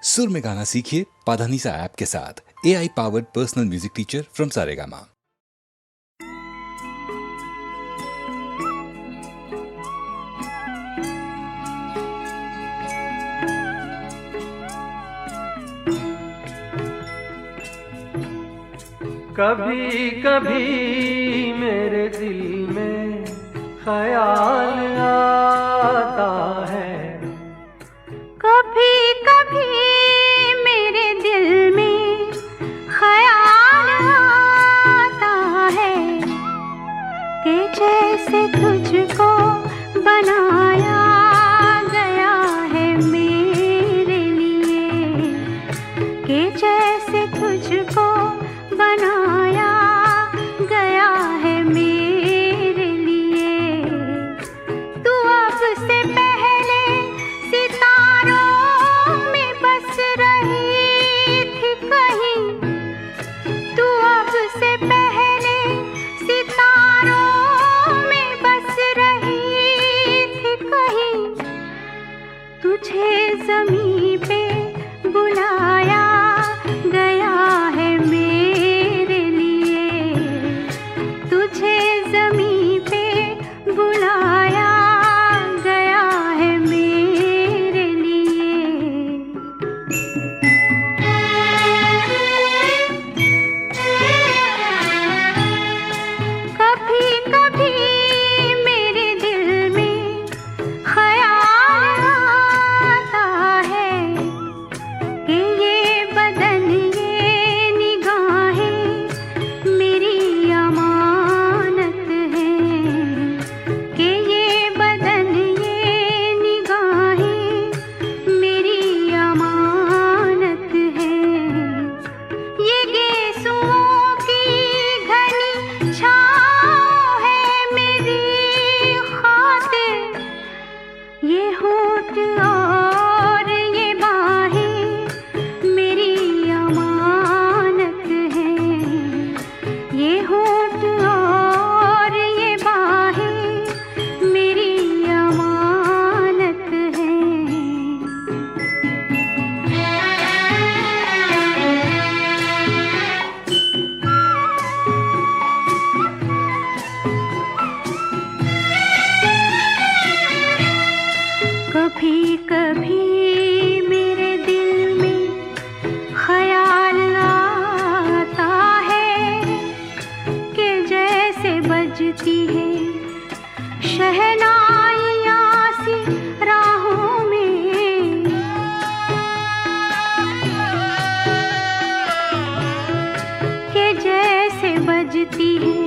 सुर में गाना सीखिए पाधानीसा ऐप के साथ। AI powered personal music teacher from Saregama. कभी कभी मेरे दिल में ख्याल आता है, कभी कभी मेरे दिल में ख्याल आता है कि जैसे तुझको बनाया गया है मेरे लिए, कि जैसे तुझको बनाया गया है मेरे लिए। तू अब से पहले सितारों में बस रही थी कहीं, तू अब से पहले सितारों में बस रही थी कहीं। तुझे ज़मीं पे बुलाया गया है मेरे लिए, तुझे ज़मीं पे बुलाया गया है मेरे लिए। कभी कभी मेरे दिल में ख्याल आता है कि ये बदन ये निगाहें मेरी अमानत हैं, कि ये बदन ये निगाहें मेरी अमानत हैं। ये गेसुओं की घनी छाँव है मेरी खातिर, ये होठ और ये बाहें मेरी अमानत हैं, ये होठ और ये बाहें मेरी अमानत हैं। कभी कभी मेरे दिल में ख्याल आता है कि जैसे बजती है शहनाइयाँ सी राहों में, कि जैसे बजती है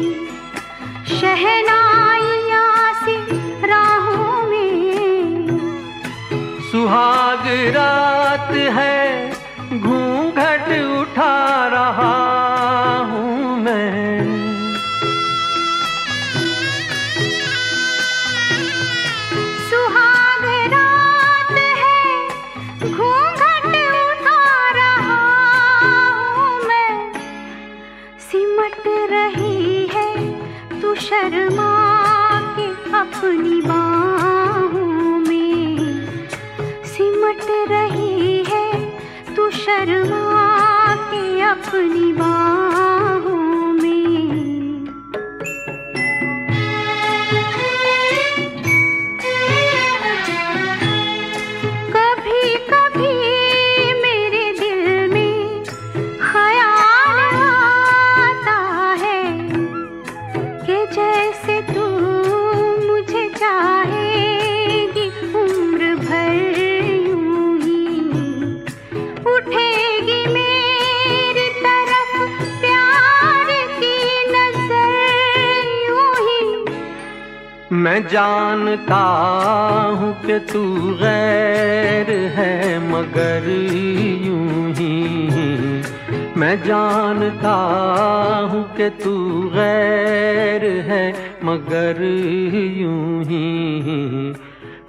शहनाइयाँ सी राहों में। सुहाग रात है घूंघट उठा रहा हूँ मैं, सुहाग रात है घूंघट उठा रहा हूँ मैं। सिमट रही है तू शर्मा के अपनी बाहों में, सिमट रही है तू शर्मा के अपनी बाहों में। कभी कभी मेरे दिल में ख्याल आता है कि जैसे तू मुझे चाहेगी उम्र भर यूं ही, उठेगी मेरी तरफ प्यार की नजर यूं ही। मैं जानता हूँ कि तू गैर है मगर यूं ही, मैं जानता हूँ कि तू गैर है मगर यूं ही।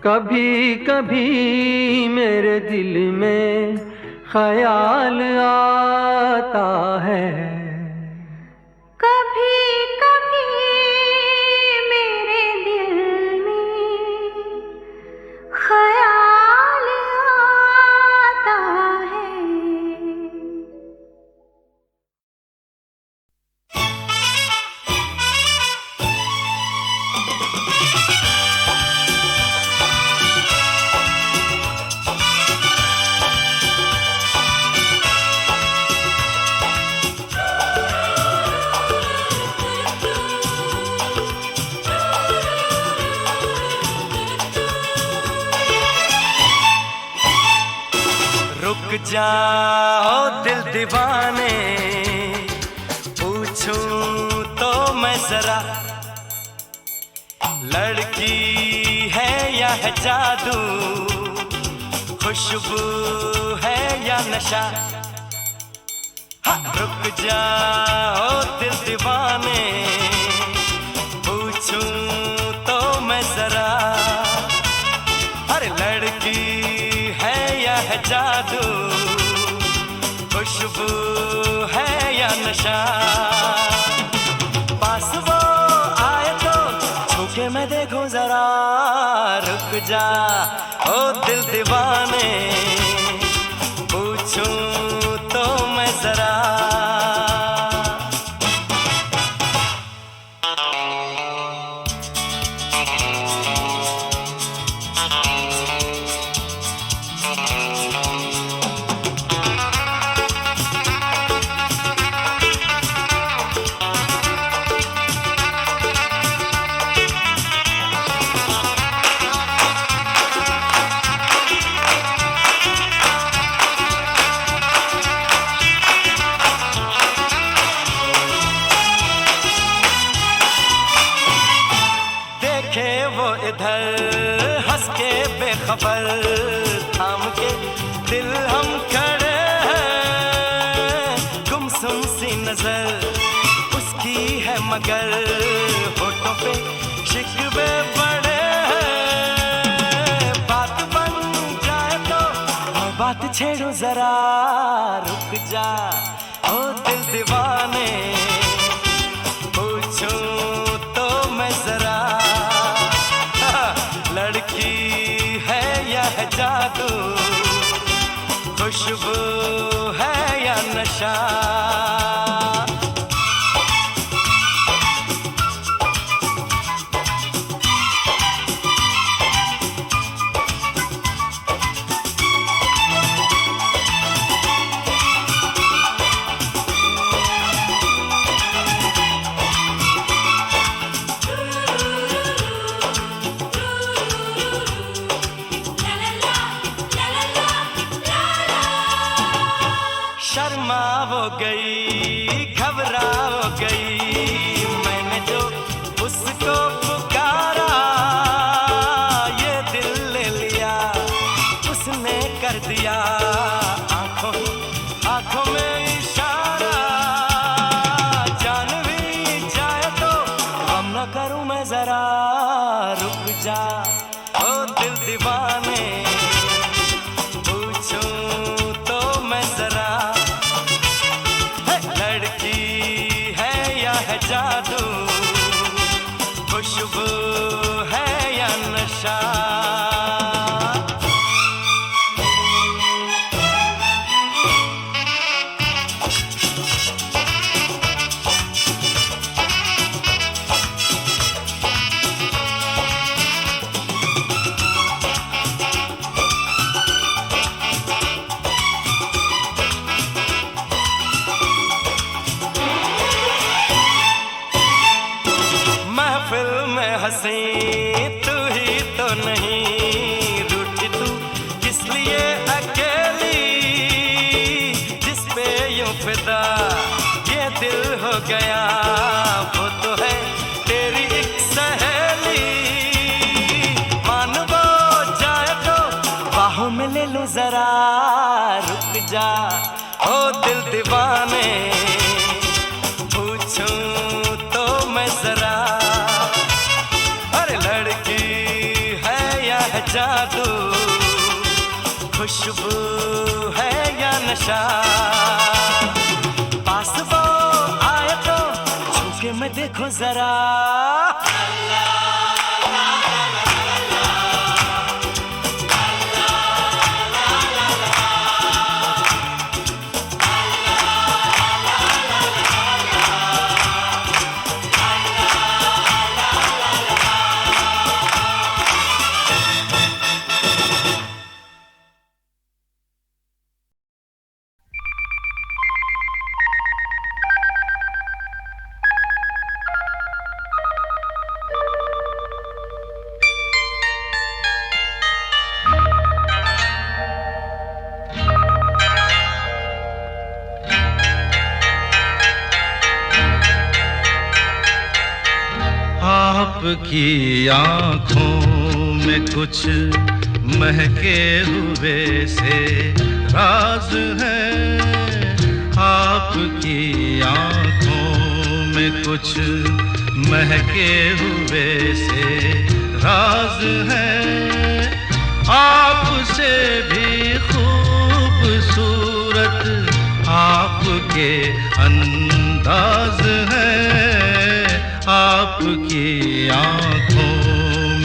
कभी कभी मेरे दिल में ख्याल आता है, कभी कभी मेरे दिल में ख्याल आता है। रुक जाओ दिल दीवाने, पूछूं तो मैं जरा, लड़की है या है जादू, खुशबू है या नशा। हाँ, रुक जाओ दिल दीवाने, पूछूं तो मैं जरा, अरे लड़की है या है जादू, खुशबू है या नशा। पास वो आए तो छूके मैं देखूं जरा, रुक जा ओ दिल दीवाने, पूछूं तो मैं जरा। देखे वो इधर हंस के बेखबर, थाम के दिल हम खड़े हैं, गुमसुम सी नजर उसकी है मगर होठों पे शिकवे पड़े हैं। बात बन जाए तो मैं बात छेड़ूं जरा, रुक जा ओ दिल दीवाने, पूछूं तो मैं जरा, लड़की है या है जादू, खुशबू है या नशा। शर्मा वो गई, घबरा वो गई, मैंने जो उसको पुकारा, ये दिल ले लिया उसने कर दिया, आंखों में इशारा। जान भी जाए तो गम न करूं मैं जरा, रुक जा ओ दिल दीवाने, पूछूं तो मैं जरा, लड़की है या है जादू, खुशबू है या नशा। महफिल में हंसी तू ही तो नहीं, रूठी तू किस लिए अकेली, जिस पे यूं फिदा ये दिल हो गया, वो तो है तेरी एक सहेली। मान वो जाए तो बाहों में ले लूं जरा, रुक जा ओ दिल दीवाने, पूछूं तो मैं जरा, लड़की है या है जादू, खुशबू है या नशा। पास वो आए तो छूके मैं देखूं जरा, आपकी आँखों में कुछ महके हुए से राज है, आपकी आँखों में कुछ महके हुए से राज है, आपसे भी खूबसूरत आपके अंदाज है, आपकी आँखों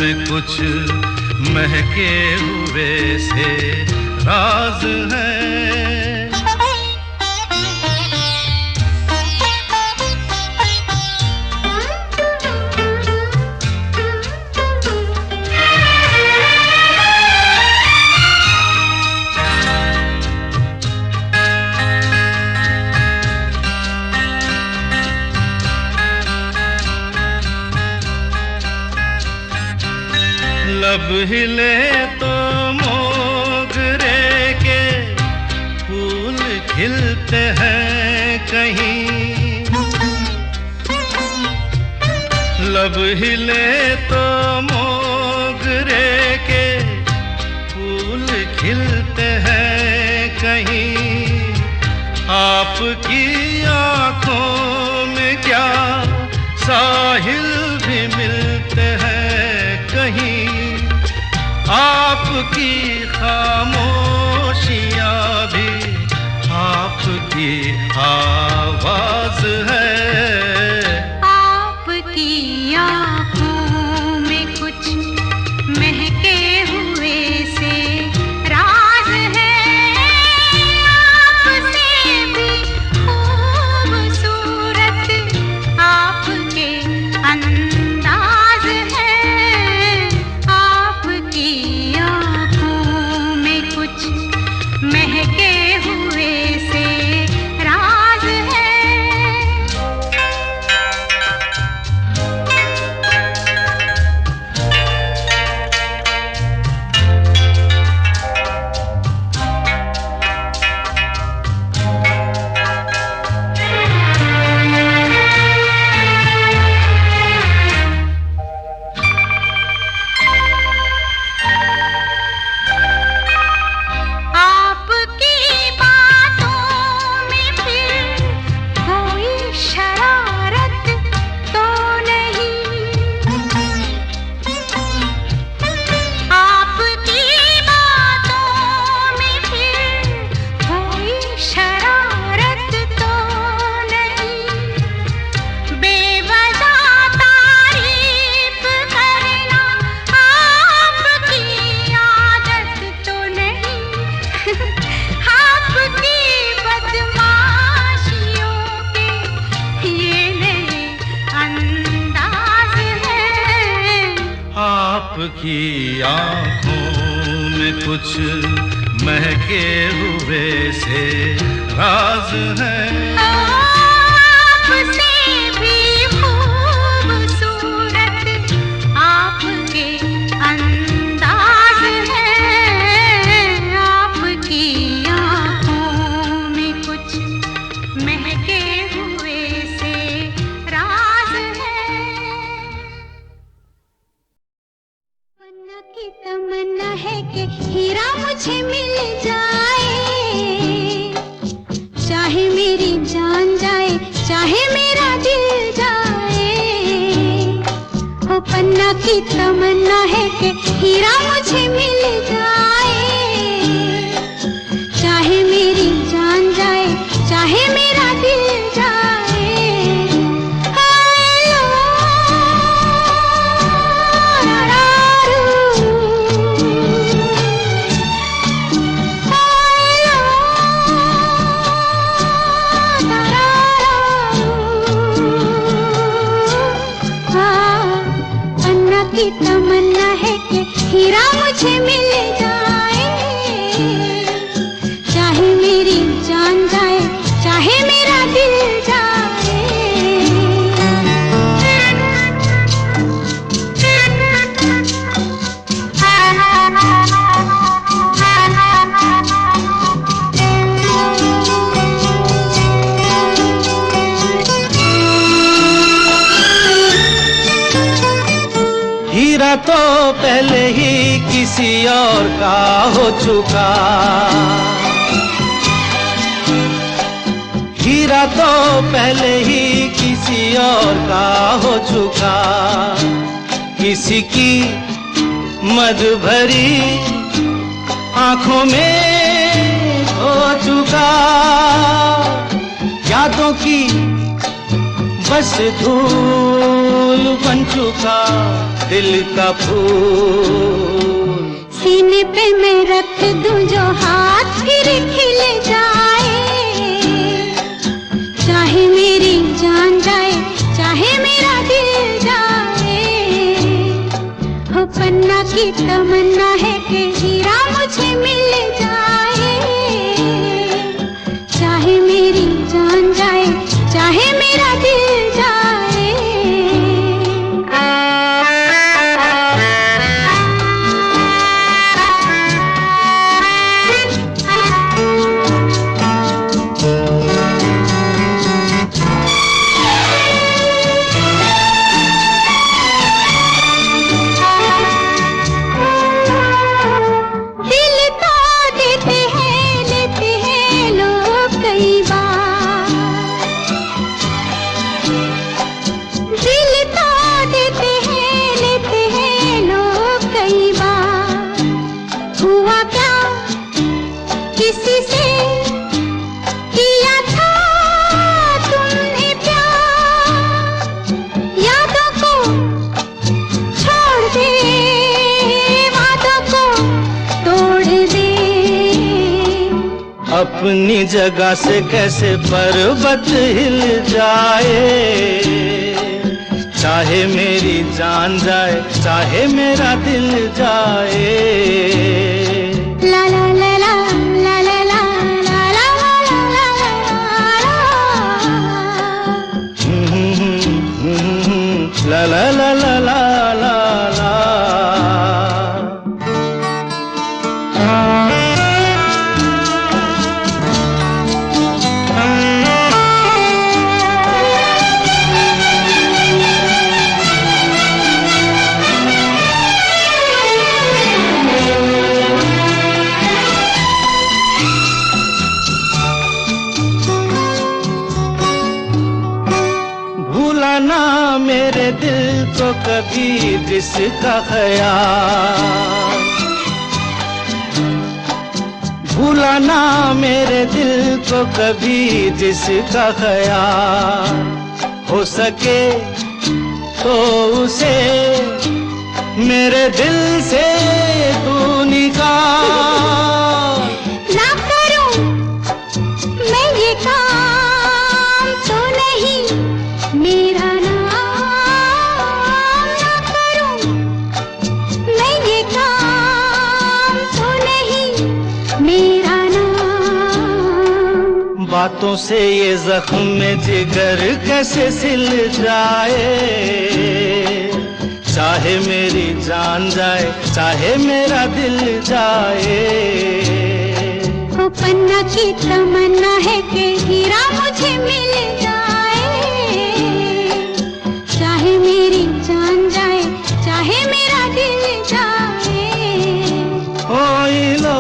में कुछ महके हुए से राज है। लब हिले तो मोगरे के फूल खिलते हैं कहीं, लब हिले तो मोगरे के फूल खिलते हैं कहीं, आपकी आँखों में क्या साहिल भी मिलते हैं कहीं, आपकी खामोशियाँ भी आपकी आवाज है, आपकी आँखों में कुछ महके हुए से राज है, आपसे भी खूबसूरत आपके अंदाज है, आपकी आँखों में कुछ महके हुए से राज है। आपकी बातों में फिर कोई शरारत तो नहीं, आपकी बातों में फिर कोई शरारत तो नहीं, बेवजह तारीफ करना आपकी आदत तो नहीं, आपकी बदमाशियों के ये नए अंदाज हैं, आपकी आँखों में कुछ महके हुए से राज है, आपसे भी खूबसूरत आपके अंदाज है, आपकी आँखों में कुछ महके हुए से राज है। तमन्ना की तमन्ना है कि हीरा मुझे मिल जाए, चाहे मेरी जान जाए चाहे मेरा दिल जाए, ओ पन्ना की तमन्ना है कि हीरा मुझे मिल जाए, चाहे मेरी जान जाए चाहे मेरा दिल जाए। हाय पन्ना की तमन्ना है कि हीरा मुझे मिल जाए, चाहे मेरी जान जाए चाहे मेरा दिल जाए। पहले ही किसी और का हो चुका, हीरा तो पहले ही किसी और का हो चुका, किसी की मद भरी आंखों में हो चुका, यादों की बस धूल बन चुका दिल का फूल। सीने पे मैं रख दूं जो हाथ फिर खिल जाए, चाहे मेरी जान जाए चाहे मेरा दिल जाए, हो पन्ना की तमन्ना है कि हीरा मुझे मिल जाए, चाहे मेरी जान जाए चाहे मेरा दिल जाए। अपनी जगह से कैसे पर्वत हिल जाए, चाहे मेरी जान जाए चाहे मेरा दिल जाए। ला ला ला ला ला ला ला ला ला ला ला ला ला ला ला ला ला। मेरे दिल को कभी जिसका ख्याल, भूला ना मेरे दिल को कभी जिसका ख्याल, हो सके तो उसे मेरे दिल से तू निकाल। ना करूं मैं ये काम तो नहीं मेरा बातों से ये जख्म में जिगर कैसे सिल जाए, चाहे मेरी जान जाए चाहे मेरा दिल जाए। वो पन्ना की तमन्ना है कि हीरा मुझे मिल जाए, चाहे मेरी जान जाए चाहे मेरा दिल जाए। ओ लो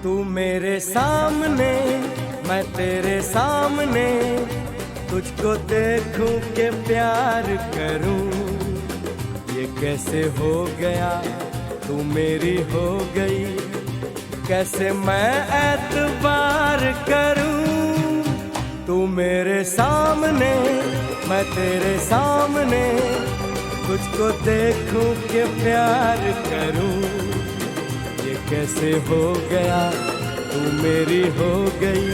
तू मेरे सामने मैं तेरे सामने, तुझको देखूं के प्यार करूं, ये कैसे हो गया तू मेरी हो गई, कैसे मैं एतबार करूं। तू मेरे सामने मैं तेरे सामने, तुझको देखूं के प्यार करूं, ये कैसे हो गया तू मेरी हो गई,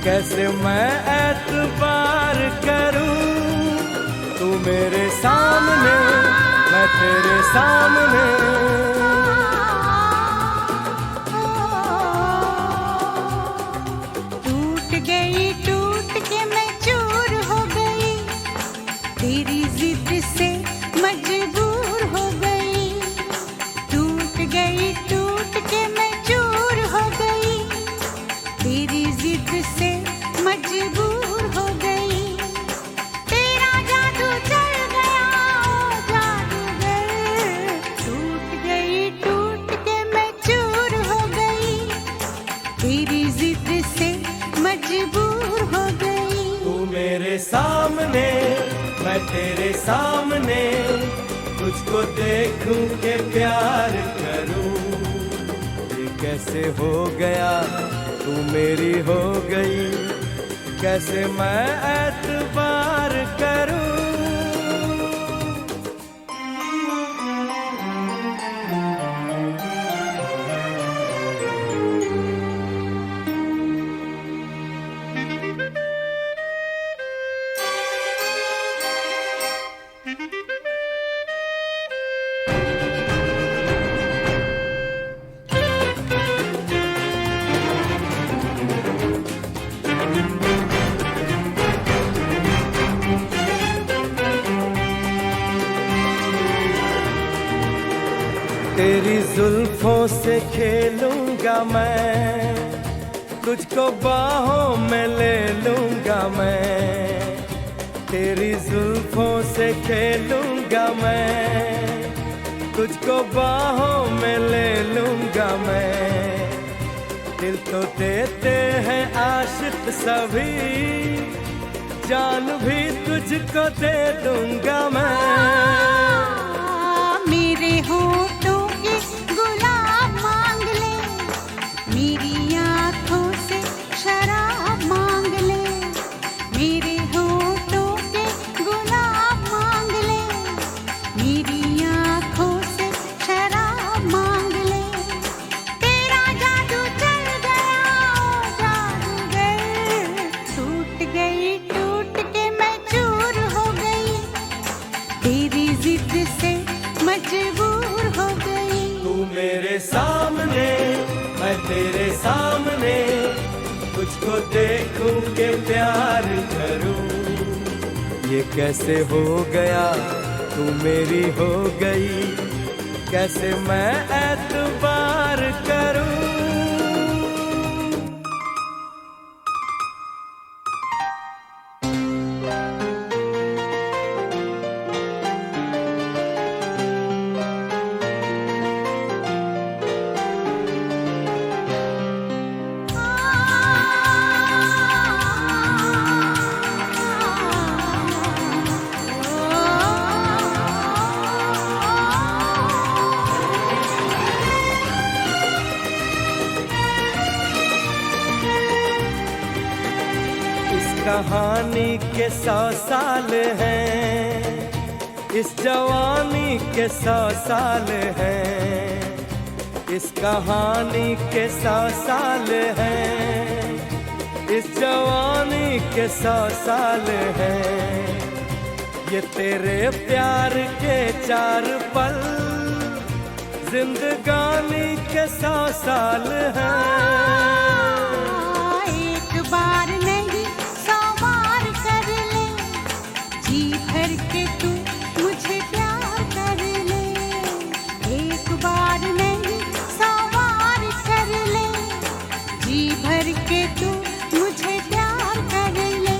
कैसे मैं एतबार करूं। तू मेरे सामने मैं तेरे सामने, टूट गई टूट के मैं चूर हो गई, तेरी जिद से मजबूर हो गई। टूट गई टूट के मैं चूर हो गई, तेरी जिद से मजबूर हो गई। तेरा जादू चल गया ओ जादूगर, टूट गई टूट के मैं चूर हो गई, तेरी जिद से मजबूर हो गई। तू मेरे सामने मैं तेरे सामने, तुझको देखूं के प्यार करूं, ये कैसे हो गया तू मेरी हो गई, कैसे मैं एतबार करूं। तेरी जुल्फों से खेलूंगा मैं, तुझको बाहों में ले लूंगा मैं। तेरी जुल्फों से खेलूंगा मैं, तुझको बाहों में ले लूंगा मैं। दिल तो देते हैं आशिक सभी, जान भी तुझको दे दूंगा मैं। मेरे होठों के गुलाब मांग ले, मेरी आँखों से शराब मांग ले। मेरे होठों के गुलाब मांग ले, मेरी आँखों से शराब मांग ले। तेरा जादू चल गया ओ जादूगर, टूट गई टूट के मैं चूर हो गई, तेरी जिद से मजबूर हो गई। तू मेरे सामने मैं तेरे सामने, तुझको देखूं के प्यार करूं, ये कैसे हो गया तू मेरी हो गई, कैसे मैं एतबार करूं। कहानी के 100 साल हैं, इस जवानी के 100 साल हैं। इस कहानी के 100 साल हैं, इस जवानी के 100 साल हैं। ये तेरे प्यार के 4 पल, जिंदगानी के 100 साल हैं। एक बार नहीं 100 बार कर ले, जी भर के तू मुझे प्यार कर ले। एक बार नहीं 100 बार कर ले, जी भर के तू मुझे प्यार कर ले।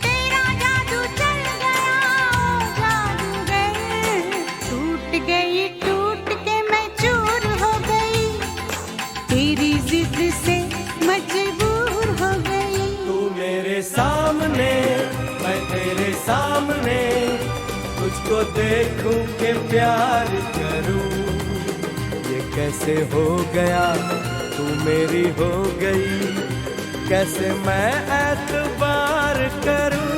तेरा जादू चल गया ओ जादूगर, टूट गई टूट के मैं चूर हो गई, तेरी जिद से सामने, तुझको देखूं के प्यार करूं। ये कैसे हो गया तू मेरी हो गई, कैसे मैं एतबार करूं।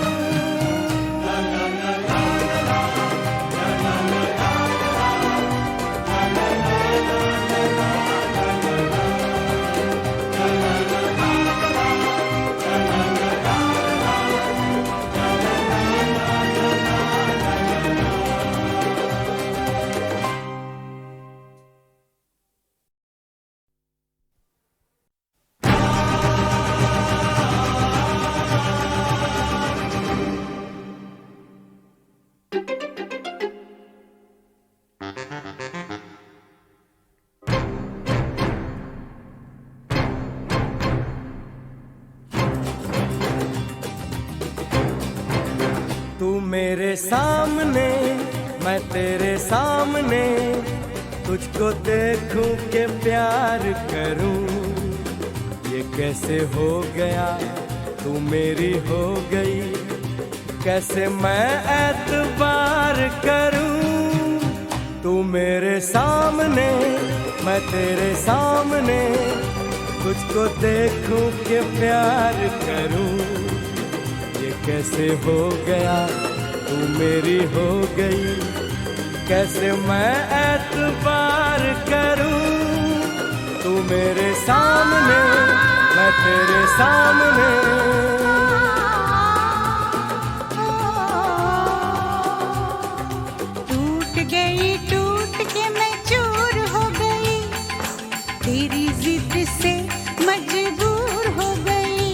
तू मेरे सामने, मैं तेरे सामने, तुझको देखूं के प्यार करूं। ये कैसे हो गया तू मेरी हो गई, कैसे मैं एतबार करूं। तू मेरे सामने, मैं तेरे सामने, तुझको देखूं के प्यार करूं। ये कैसे हो गया तू मेरी हो गई, कैसे मैं एतबार करूं। तू मेरे सामने, मैं तेरे सामने। टूट गई, टूट के मैं चूर हो गई, तेरी जिद से मजबूर हो गई।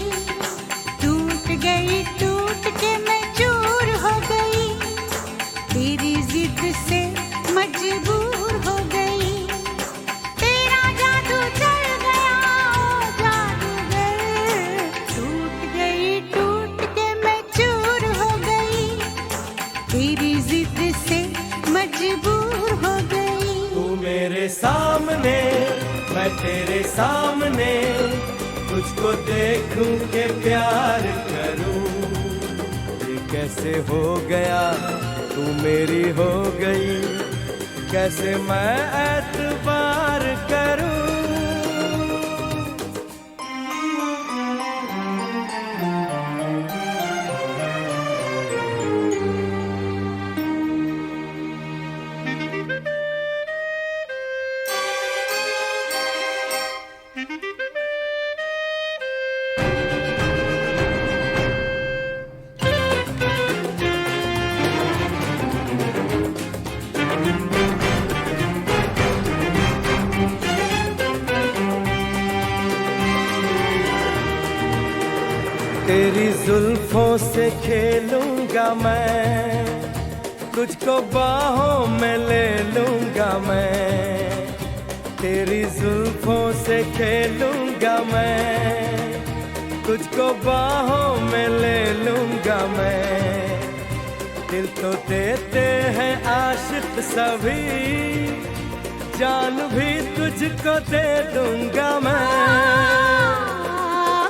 टूट गई, टूट के मैं चूर हो गई, तेरी जिद से मजबूर हो गई। तेरा जादू चल गया ओ जादूगर। टूट गई, टूट के मैं चूर हो गई, तेरी जिद से मजबूर हो गई। तू मेरे सामने, मैं तेरे सामने, तुझको देखूं के प्यार करूं। ये कैसे हो गया तू मेरी हो गई, कैसे मैं एतबार करूं। तेरी जुल्फों से खेलूंगा मैं, तुझको बाहों में ले लूंगा मैं। तेरी जुल्फों से खेलूंगा मैं, तुझको बाहों में ले लूंगा मैं। दिल तो देते हैं आशिक सभी, जान भी तुझको दे दूंगा मैं।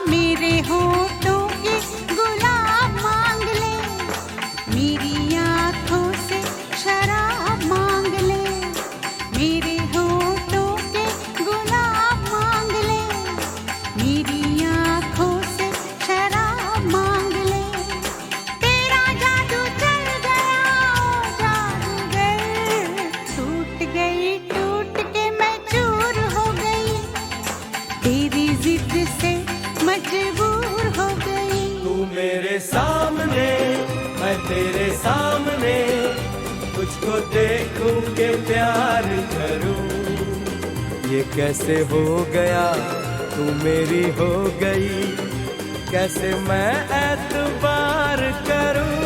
मेरे होठों के गुलाब मांग ले, मेरी आँखों से शराब मांग ले। मेरे होठों के गुलाब मांग ले, मेरी आँखों से शराब मांग ले। तेरा जादू चल गया ओ जादूगर। टूट गई, टूट के मैं चूर हो गई, तेरी जिद से मजबूर हो गई। तू मेरे सामने, मैं तेरे सामने, तुझको देखूं के प्यार करूं। ये कैसे हो गया तू मेरी हो गई, कैसे मैं एतबार करूं।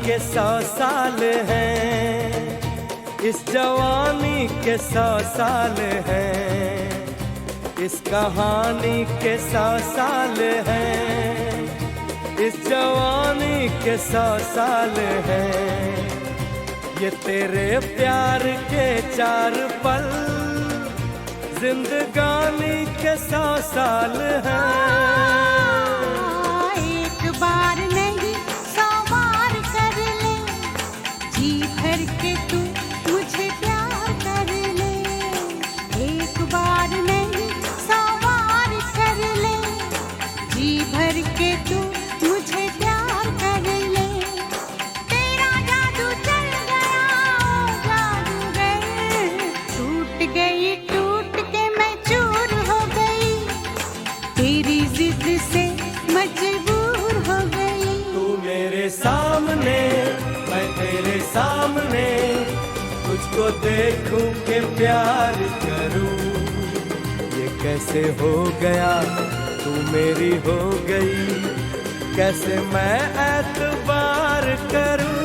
के 100 साल हैं, इस जवानी के 100 साल हैं, इस कहानी के 100 साल हैं, इस जवानी के 100 साल हैं। ये तेरे प्यार के 4 पल जिंदगानी के 100 साल हैं। एक बार नहीं 100 बार कर ले, जी भर के तू मुझे प्यार कर ले। एक बार नहीं 100 बार कर ले, जी भर के तू मुझे प्यार कर ले। तेरा जादू चल गया ओ जादूगर, टूट गई टूट के मैं चूर हो गई, तेरी जिद से मजबूर हो गई। तू मेरे सामने मैं तेरे सामने, तुझको देखूं के प्यार करूं, ये कैसे हो गया तू मेरी हो गई, कैसे मैं एतबार करूं।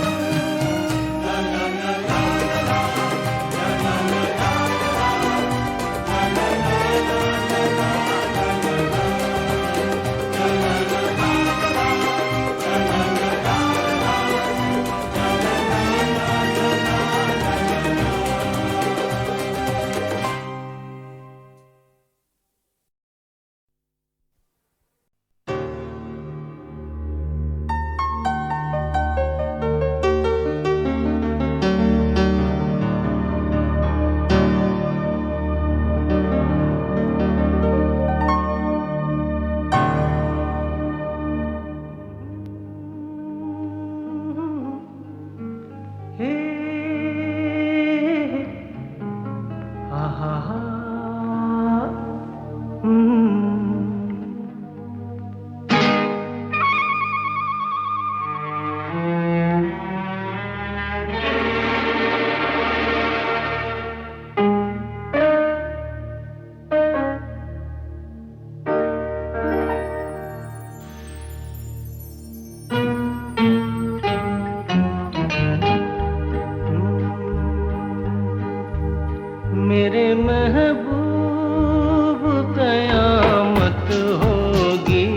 मेरे महबूब कयामत होगी,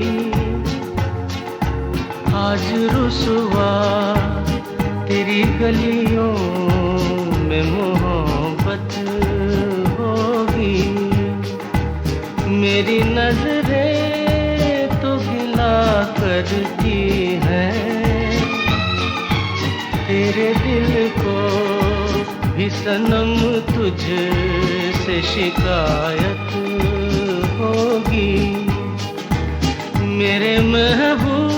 आज रुसवा तेरी गलियों में मोहब्बत होगी। मेरी नजरें तो गिला करती हैं, तेरे दिल को भी सनम तुझसे शिकायत होगी। मेरे महबूब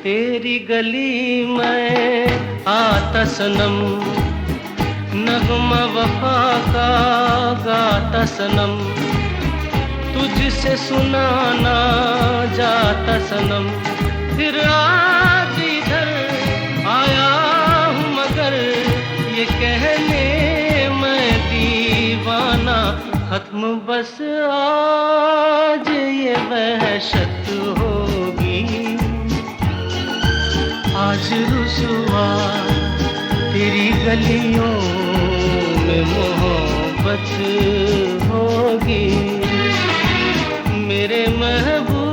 तेरी गली में आता सनम, नगमा वफा का गाता सनम, तुझसे सुनाना जाता सनम। फिर आज इधर आया हूँ मगर ये कहने मैं दीवाना, खत्म बस आज ये वहशत होगी। आज रुसवा तेरी गलियों में मोहब्बत होगी। मेरे महबूब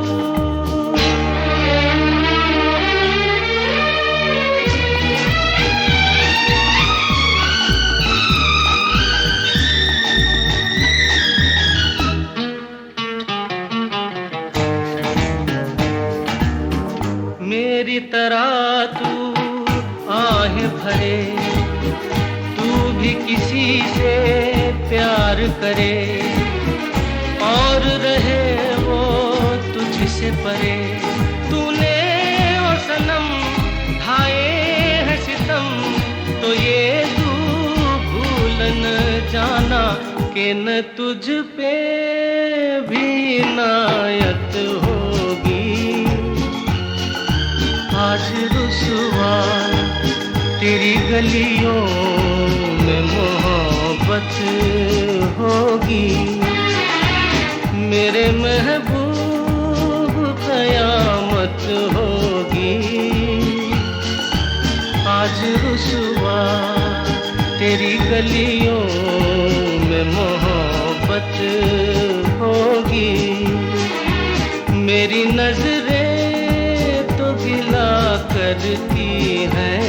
मेरी तरह तू आहें भरे, तू भी किसी से प्यार करे और रहे वो तुझसे परे। तूने ओ सनम ढाए हैं सितम, तो ये भूल न जाना कि न तुझ पे भी इनायत होगी। आज रुसवा तेरी गलियों में मोहब्बत होगी, मेरे महबूब कयामत होगी। आज रुसवा तेरी गलियों में मोहब्बत होगी, मेरी नजरें तो गिला करती हैं,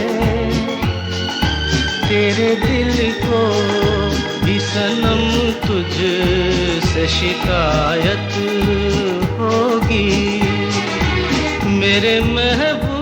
तेरे दिल को भी सनम तुझ से शिकायत होगी, मेरे महबूब।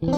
कोई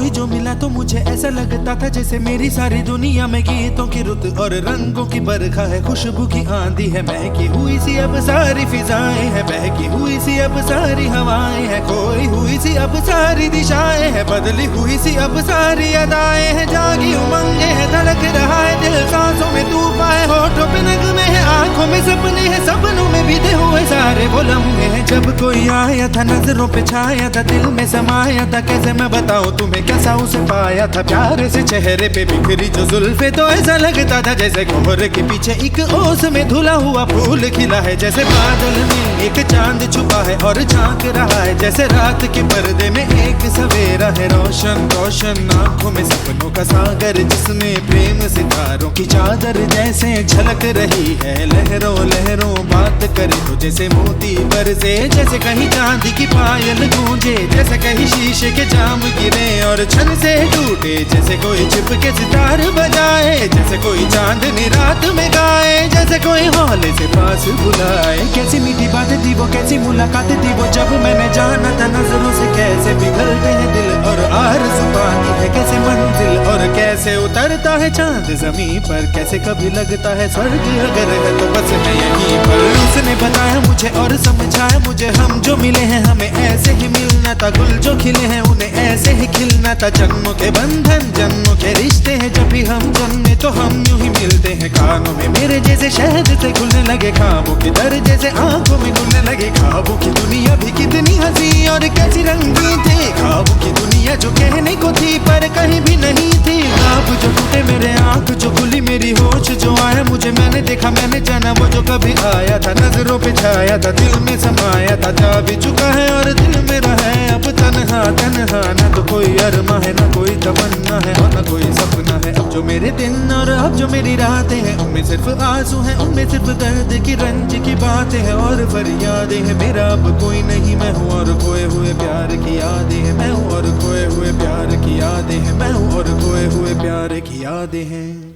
जो मिला तो मुझे ऐसा लगता था जैसे मेरी सारी दुनिया में गीतों की रुत और रंगों की बरखा है, खुशबू की आंधी है, महकी हुई सी अब सारी फिजाएं है, बहकी हुई सी अब सारी हवाएं है, खोई हुई सी अब सारी दिशाएं है, बदली हुई सी अब सारी अदाएं है, जागी उमंगे है, धड़क रहा है दिल, सांसों में तूफान है, होठों पे नगमे है, आंखों में सपने हैं, सपनों में बीते हुए सारे वो लम्हे हैं। जब कोई आया था नजरों पे छाया था, दिल में समाया था, कैसे मैं बताऊं तुम्हें कैसा उसे पाया था, प्यारे से चेहरे पे बिखरी जो जुल्फे, तो ऐसा लगता था जैसे कोहरे के पीछे एक ओस में धुला हुआ फूल खिला है, जैसे बादल में एक चांद छुपा है और झांक रहा है, जैसे रात के पर्दे में एक सवेरा है, रोशन रोशन आंखों में सपनों का सागर, जिसमें प्रेम सितारों की चादर जैसे झलक रही है, लहरों लहरों बात करे तो जैसे मोती बरसे, जैसे कहीं चांदी की पायल गूंजे, जैसे कहीं शीशे के जाम गिरे और छन से टूटे, जैसे कोई छिप के सितार बजाए, जैसे कोई चांदनी रात में गाए, जैसे कोई हौले से पास बुलाए। कैसी मीठी बातें थी वो, कैसी मुलाकातें थी वो, जब मैंने जाना था नजरों से कैसे पिघलते हैं दिल और आरज़ू पाती है कैसे मंजिल, और कैसे उतरता है चांद जमीन पर, कैसे कभी लगता है स्वर्ग अगर है तो बस मैं यहीं पर। उसने बताया मुझे और समझाया मुझे, हम जो मिले हैं हमें ऐसे ही मिलना था, गुल जो खिले हैं उन्हें ऐसे ही खिलना था, जन्मों के बंधन जन्मों के रिश्ते हैं, जब भी हम जन्मे तो हम यूं ही मिलते हैं, कानों में मेरे जैसे शहद से खुलने लगे ख्वाबों के दर, जैसे आंखों में खुलने लगे ख्वाबों की दुनिया भी कितनी हंसी और कैसी रंगीन थी, ख्वाबों की दुनिया जो कहने को थी पर कहीं भी नहीं थी, ख्वाब जो टूटे मेरे आंख जो खुली मेरी होश जो आया मुझे, मैंने देखा मैंने जाना वो जो कभी आया था, नजरों पे छाया था दिल में समाया था, जा भी चुका है और दिल मेरा है अब तन्हा तन्हा, ना तो कोई अरमा है ना कोई तमन्ना है और ना कोई सपना है, अब जो मेरे दिन और अब जो मेरी रातें हैं उनमें सिर्फ आंसू हैं, उनमें सिर्फ दर्द की रंज की बातें हैं और फरियादें हैं, मेरा अब कोई नहीं मैं हूँ और खोए हुए प्यार की यादें हैं, मैं हूँ और खोए हुए प्यार की यादें हैं, मैं हूँ और खोए हुए प्यार की यादें हैं।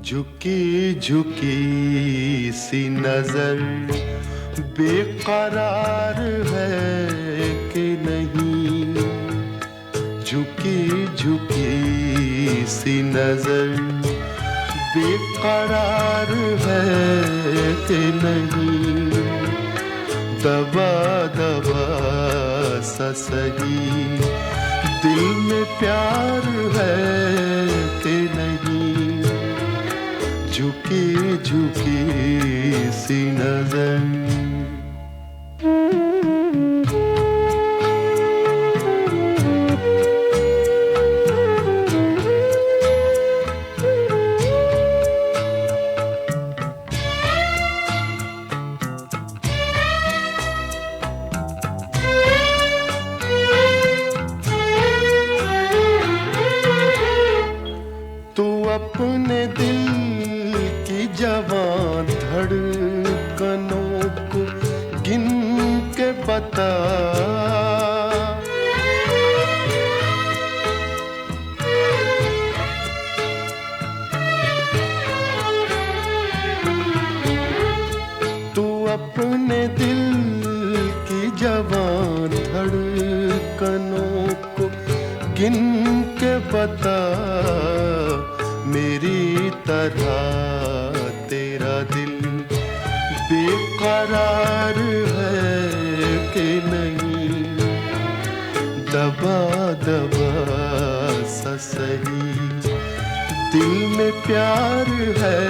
झुकी झुकी सी नजर बेकरार है कि नहीं, झुकी झुकी सी नजर बेकरार है कि नहीं, दबा दबा सा सही दिल में प्यार है कि नहीं, झुकी झुकी सी नजर। तू अपने दिल की जवान धड़कनों को गिन के बता, तू अपने दिल की जवान धड़कनों को गिन के बता, मेरी तरह तेरा दिल बेकरार है कि नहीं, दबा दबा सा सही दिल में प्यार है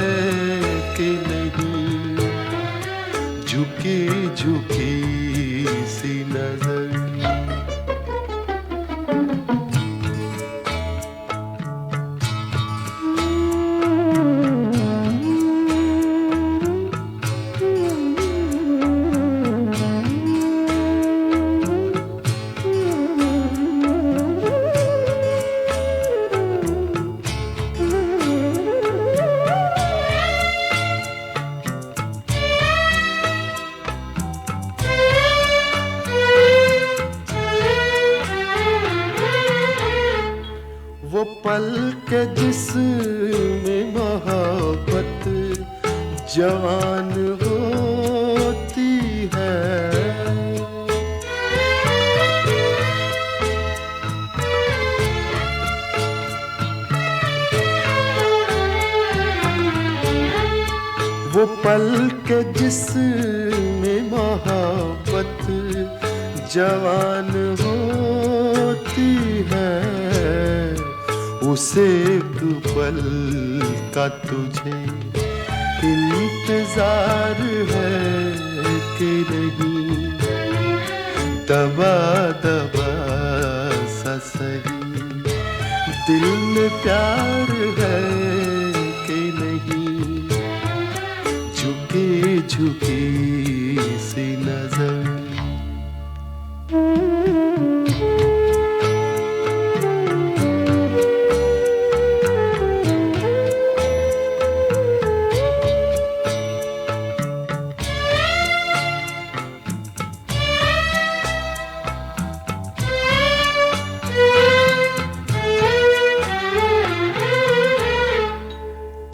पल के जिसमें मोहब्बत जवान होती है। वो पल के जिसमें मोहब्बत जवान होती है, उसे एक पल का तुझे इंतजार है कि नहीं। दबा दबा सा सही दिल में प्यार है कि नहीं। झुकी झुकी सी नजर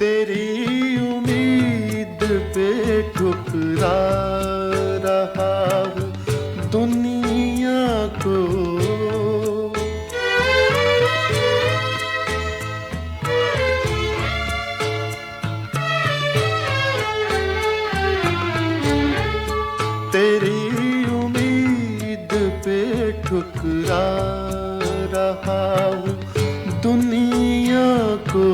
तेरी उम्मीद पे ठुकरा रहा हूँ दुनिया को। तेरी उम्मीद पे ठुकरा रहा हूँ दुनिया को।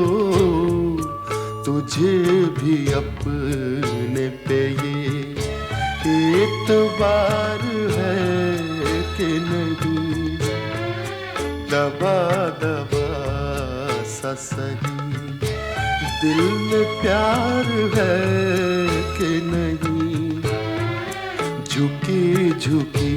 तुझे भी अपने पे ये एतबार है कि नहीं। दबा दबा सा सही दिल में प्यार है कि नहीं। झुकी झुकी